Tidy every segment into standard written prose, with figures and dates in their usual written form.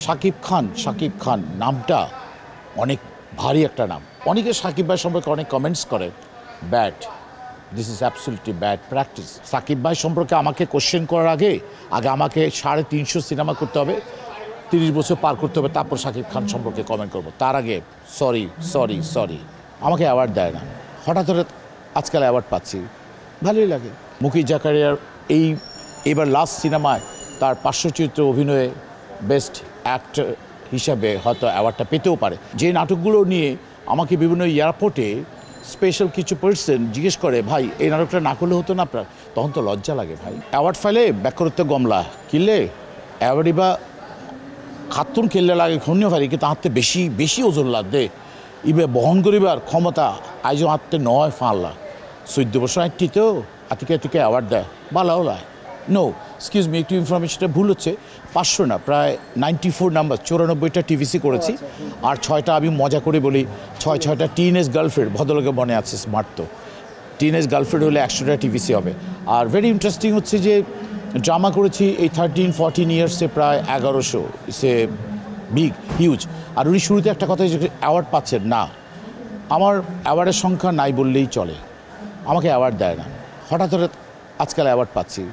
শাকিব খান নামটা অনেক ভারী একটা নাম। অনেকে শাকিব ভাই সম্পর্কে অনেক কমেন্টস করে, bad, this is absolutely bad practice. Shakib ভাই সম্পর্কে আমাকে কোশ্চেন করার আগে আমাকে 350 সিনেমা করতে হবে, 30 বছর পার করতে হবে, তারপর শাকিব খান সম্পর্কে কমেন্ট করব। তার আগে সরি আমাকে অ্যাওয়ার্ড দেয় না। হঠাৎ আজকাল অ্যাওয়ার্ড পাচ্ছি, ভালোই লাগে। মুকি জাকারিয়ার এবার লাস্ট সিনেমায় তার পার্শ্বচরিত্রে অভিনয়ে বেস্ট অ্যাক্টর হিসাবে হয়তো অ্যাওয়ার্ডটা পেতেও পারে। যে নাটকগুলো নিয়ে আমাকে বিভিন্ন এয়ারপোর্টে স্পেশাল কিছু পার্সন জিজ্ঞেস করে, ভাই এই নাটকটা না করলে হতো না আপনার, তখন তো লজ্জা লাগে ভাই। অ্যাওয়ার্ড ফাইলে ব্যাকরত্ব গমলা কিনলে অ্যাওয়ার্ডই বা খাতুন খেললে লাগে খন্য ফারি, কিন্তু হাতে বেশি ওজন লাগবে ইবে বহন করিবার ক্ষমতা আয়োজন হাতে নয় ফাঁলা 14 বছর আটটিতেও আতিকে অ্যাওয়ার্ড দেয় বালাও লায়। নো এক্সকিউজ মি, একটু ইনফরমেশনটা ভুল হচ্ছে। 500 না, প্রায় 94 নাম্বার, 94টা টিভিসি করেছি। আর 6টা আমি মজা করে বলি 6টা টিনেজ গার্লফ্রেন্ড, ভদ্রলোকে মনে আছে, স্মার্ট তো। টিনেজ গার্লফ্রেন্ড হলে 100টা টিভিসি হবে। আর ভেরি ইন্টারেস্টিং হচ্ছে যে ড্রামা করেছি এই 13-14 ইয়ার্সে প্রায় 1100, ইটস এ বিগ হিউজ। আর উনি শুরুতে একটা কথা অ্যাওয়ার্ড পাচ্ছেন না, আমার অ্যাওয়ার্ডের সংখ্যা নাই বললেই চলে, আমাকে অ্যাওয়ার্ড দেয় না। হঠাৎ আজকাল অ্যাওয়ার্ড পাচ্ছি,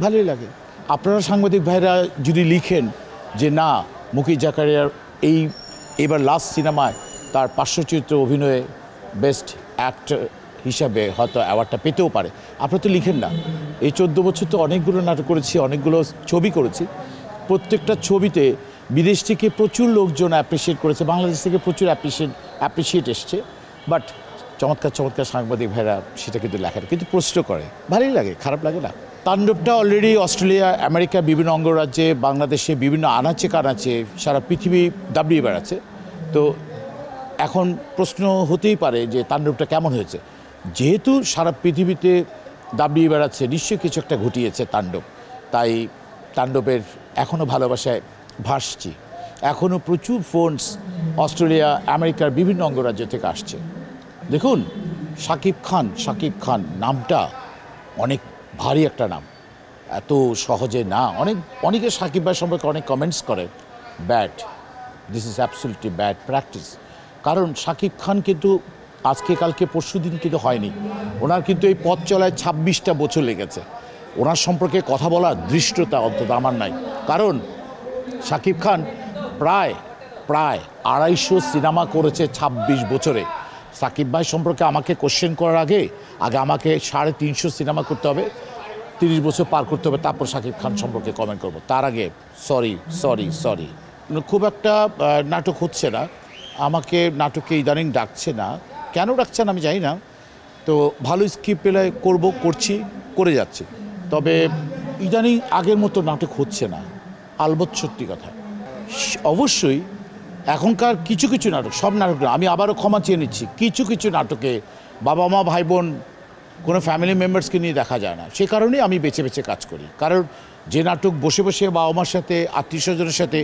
ভালোই লাগে। আপনারা সাংবাদিক ভাইরা যদি লিখেন যে না, মুকি জাকারিয়ার এবার লাস্ট সিনেমায় তার পার্শ্বচরিত্রে অভিনয়ে বেস্ট অ্যাক্টর হিসাবে হয়তো অ্যাওয়ার্ডটা পেতেও পারে, আপনারা তো লিখেন না। এই 14 বছর তো অনেকগুলো নাটক করেছি, অনেকগুলো ছবি করেছি। প্রত্যেকটা ছবিতে বিদেশ থেকে প্রচুর লোকজন অ্যাপ্রিসিয়েট করেছে, বাংলাদেশ থেকে প্রচুর অ্যাপ্রিসিয়েট এসছে। বাট চমৎকার সাংবাদিক ভাইরা সেটা কিন্তু লেখেন, কিন্তু প্রশ্ন করে, ভালোই লাগে, খারাপ লাগে না। তাণ্ডবটা অলরেডি অস্ট্রেলিয়া, আমেরিকা, বিভিন্ন অঙ্গরাজ্যে, বাংলাদেশে বিভিন্ন আনাচে কানাচে সারা পৃথিবী দাবিয়ে বেড়াচ্ছে। তো এখন প্রশ্ন হতেই পারে যে তাণ্ডবটা কেমন হয়েছে। যেহেতু সারা পৃথিবীতে দাবিয়ে বেড়াচ্ছে, নিশ্চয়ই কিছু একটা ঘটিয়েছে তাণ্ডব। তাই তাণ্ডবের এখনও ভালোবাসায় ভাসছি। এখনও প্রচুর ফোনস অস্ট্রেলিয়া, আমেরিকার বিভিন্ন অঙ্গরাজ্য থেকে আসছে। দেখুন, শাকিব খান নামটা অনেক ভারী একটা নাম, এত সহজে না। অনেকে শাকিব ভাই সম্পর্কে অনেক কমেন্টস করে, bad, this is absolutely bad practice. কারণ শাকিব খান কিন্তু আজকে কালকে পরশু দিন কিন্তু হয়নি, ওনার কিন্তু এই পথ চলায় 26টা বছর লেগেছে। ওনার সম্পর্কে কথা বলার দৃষ্টতা অন্তত আমার নাই। কারণ শাকিব খান প্রায় 250 সিনেমা করেছে 26 বছরে। শাকিব ভাই সম্পর্কে আমাকে কোশ্চেন করার আগে আমাকে 350 সিনেমা করতে হবে, 30 বছর পার করতে হবে, তারপর শাকিব খান সম্পর্কে কমেন্ট করব। তার আগে সরি খুব একটা নাটক হচ্ছে না, আমাকে নাটকে ইদানিং ডাকছে না, কেন ডাকছেন আমি জানি না। তো ভালো স্ক্রিপ্ট পেলে করে যাচ্ছি। তবে ইদানিং আগের মতো নাটক হচ্ছে না, আলবৎ সত্যি কথা। অবশ্যই এখনকার কিছু নাটক, সব নাটক না, আমি আবারও ক্ষমা চেয়ে নিচ্ছি, কিছু নাটকে বাবা মা ভাই বোন কোনো ফ্যামিলি মেম্বার্সকে নিয়ে দেখা যায় না। সে কারণেই আমি বেছে কাজ করি। কারণ যে নাটক বসে বাবা মার সাথে, আত্মীয় স্বজনের সাথে,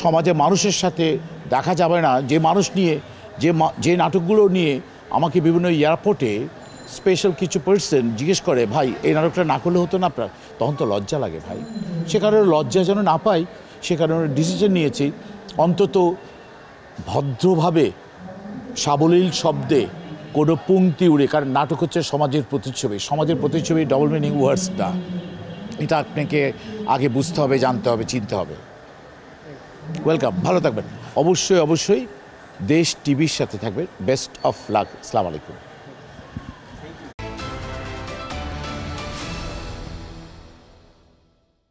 সমাজে মানুষের সাথে দেখা যাবে না, যে মানুষ নিয়ে যে নাটকগুলো নিয়ে আমাকে বিভিন্ন এয়ারপোর্টে স্পেশাল কিছু পার্সন জিজ্ঞেস করে, ভাই এই নাটকটা না করলে হতো না আপনার, তখন তো লজ্জা লাগে ভাই। সে কারণে লজ্জা যেন না পাই, সে কারণে ডিসিশন নিয়েছি অন্তত ভদ্রভাবে, সাবলীল শব্দে, কোনো পংক্তি উড়ে। কারণ নাটক হচ্ছে সমাজের প্রতিচ্ছবি, ডবল মিনিং ওয়ার্ডস না, এটা আপনাকে আগে বুঝতে হবে, জানতে হবে, চিনতে হবে। ওয়েলকাম, ভালো থাকবেন। অবশ্যই দেশ টিভির সাথে থাকবেন। Best of luck. আসসালামু আলাইকুম।